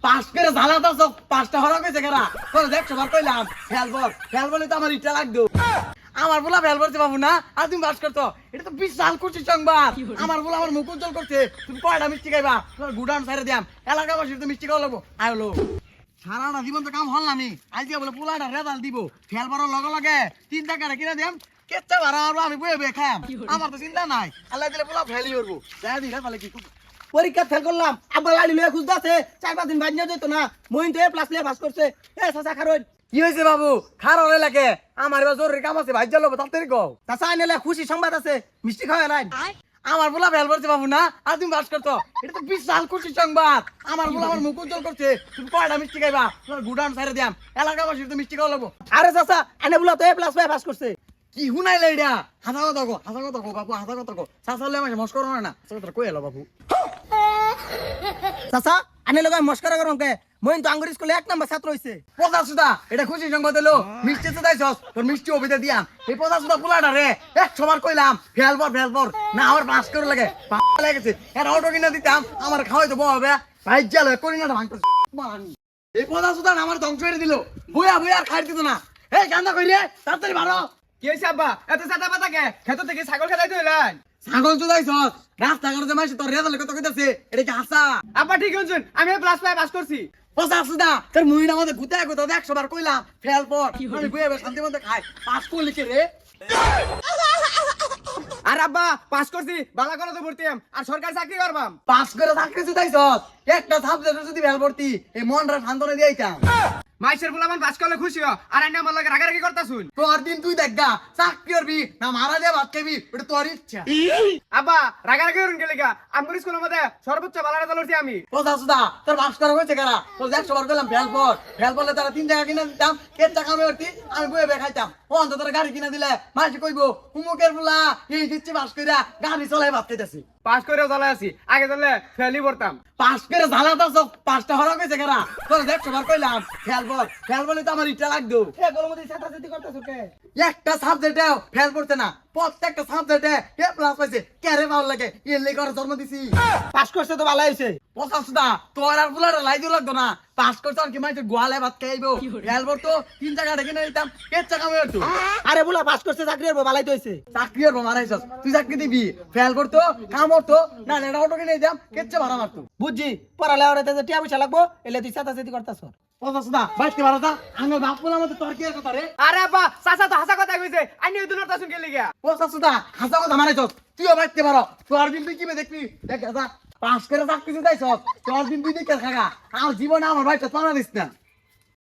pass করে ঝালাতা সব পাঁচটা হরা কইছে কেরা তোর 100 বার কইলাম ফেল বলে তো আমার ইচ্ছা লাগতো আমার বলা ফেল করতে বাবু না আর তুমি পাস করতো এটা তো বিশাল খুশি সংবাদ আমার বলা আমার মুখ উজ্জ্বল করছে তুমি কয়টা মিষ্টি খাইবা তোমার গুডাউন সাইরে দিয়াম এলাকাবাসী তো মিষ্টি খাওয়া লাগবো আইলো সারাটা জীবন তো কাম হল না আমি আজকে বলে পোলাটা রেজাল্ট দিব ফেল বারো লগে লগে 3 টাকা কিনা দিয়াম কেচ্চা ভাড়া আমি বয়ে বয়ে খাম আমার তো চিন্তা নাই আল্লাহ দিলে পোলা ফেলই করবো যাই দিলে তাহলে কি পরীক্ষা ফেল করলাম আব্বা লাড়ি লয়ে খুঁজতাছে 4-5 দিন বাদ নিয়ে যেত না মইন তো এ প্লাস লিয়ে পাস করছে এ চাচা খারুন কি হয়েছে বাবু খারাপ হলে লাগে আমার এবার জরুরি কাম আছে ভাই যাবো তাড়াতাড়ি কও চাচা আইনেলে খুশি সংবাদ আছে মিষ্টি খাওয়া নাই আমার বলা ফেল করছে বাবু না আর তুমি বাস করতো এটা তো বিশাল খুশি সংবাদ আমার বলা আমার মুখ উজ্জ্বল করছে তুমি কয়টা মিষ্টি খাইবা তোমার গুডাউন সাইরে দিয়াম এলাকাবাসী তো মিষ্টি খাওয়া লাগবো আরে চাচা আইনে বলা তো এ প্লাস পাস করছে কি হুনাইলে এটা হাসা কথা কো বাবু হাসা কথা কো চাচালে আমাকে মস্কর না না কথা কই এলো বাবু চাচা আইনে লগা মস্করা করম কে মইন তো আঙ্গুর স্কুলে 1 নাম্বার ছাত্র হইছে পচা সুদা এটা খুশি সংবাদ এলো মিষ্টি তো দাইছস তোর মিষ্টি অবিদা দিয়াম এই পচা সুদা পোলাটা রে 100 বার কইলাম ফেল পর না আমার পাস করে লাগে লেগেছে এর অটো কিনা দিতাম আমার খাওয়াই তো হবে ভাই জাল করি না ভাঙতে এই পচা সুদা আমার ধ্বংস করে দিল বইয়া আর খাই দিত না এই কান্দা কই রে তাড়াতাড়ি ভালো কি হইছে আব্বা এত সাদা পাতা কে খেত থেকে ছাগল খেলাই তো এলেন ছাগল তো দাইছস রাস্তা ঘাটে মাইছে তোর রেজাল্ট কত কইতাছে এটা কি হাসা আব্বা ঠিক হইছেন আমি প্লাস পাস করছি পচা সুদা তোর মুইনা মধ্যে গুতায় 100 বার কইলাম ফেল পর আমি বইয়া শান্তি মধ্যে খাই পাস করলি কে রে আর আব্বা পাস করছি বালা করে তো ভর্তি আর সরকারি চাকরি করবাম পাস করে চাকরি জুতাইছস একটা সাবজেক্টে যদি ফেল পড়তি এই মনরা শান্তনা দিয়াইতাম মাইসের বুলামান পাস করলে খুশি হ আর আইনা আমার লাগে রাগারাগি করতাছুন তোর দিন তুই দেখা চাকরি করবি না মারা দিয়ে ভাত খাবি ওটা তোর ইচ্ছা আব্বা রাগারাগি করুন গেলে গা আমগুর স্কুলের মধ্যে সর্বোচ্চ বালা রেজাল্ট হইছে আমি পচা সুদা তোর পাস করা হয়েছে কারা তোর 100 বার কইলাম ফেল পড়লে তারা 3 টাকা কিনা দিতাম 1 টাকা আমি করতি আমি বইয়ে খাইতাম ও অন্ত তোর গাড়ি কিনা দিলে মাসে কইবো হুমুকের ফুলা এই দিচ্ছি পাস কইরা গাড়ি চলাই ভাত খাইতাছি পাস করে জ্বালাই আছি আগে চলে ফেলি পড়তাম পাস করে ঝালাতা সব পাঁচটা হরা কইছে কারা তোর 100 বার কইলাম ফেল বলে তো আমার ইচ্ছা লাগতো এ গলমতি ছাতা করতেছ কে একটা সাবজেক্টে ফেল করতে না প্রত্যেকটা সাবজেক্টে এ প্লাস পাইছে কেরে ভালো লাগে এলে করে জন্ম দিছি পাস করছে তো ভালো হইছে পছাসুদা তোর আর বুলাটা লাই দিও লাগতো না পাস করতে আর কি মাইছে গোয়ালে ভাত খাইবো ফেল করতো 3 টাকা কিনে দিতাম 1 টাকা মেরতো আরে বলা পাস করছে চাকরি হইব ভালোই তো হইছে চাকরি আর মারাইছস তুই চাকরি দিবি ফেল করতো কাম হতো না এটা অটো কিনে দিতাম কেচ্ছে ভাড়া মারতো বুঝছি পড়ালে ওরে তে টিয়া পয়সা লাগবো এলে তুই ছাতা করতেছ পছাসুদা বাইতে ভাড়া আঙ্গ বাপ বলা মতে তোর কি কথা রে আরে আব্বা চাচা তো হাসা কথা কইছে আইনি ওই দুলর তাছুন গেলে গা পছাসুদা হাসা কথা মারাইছস তুইও বাইতে পারো তোর দিন তুই কি দেখবি দেখ যা পাস করে চাকরি দিতাইছস তোর দিন তুই দেখে থাকা আর জীবনে আমার ভাইটা পানা দিস না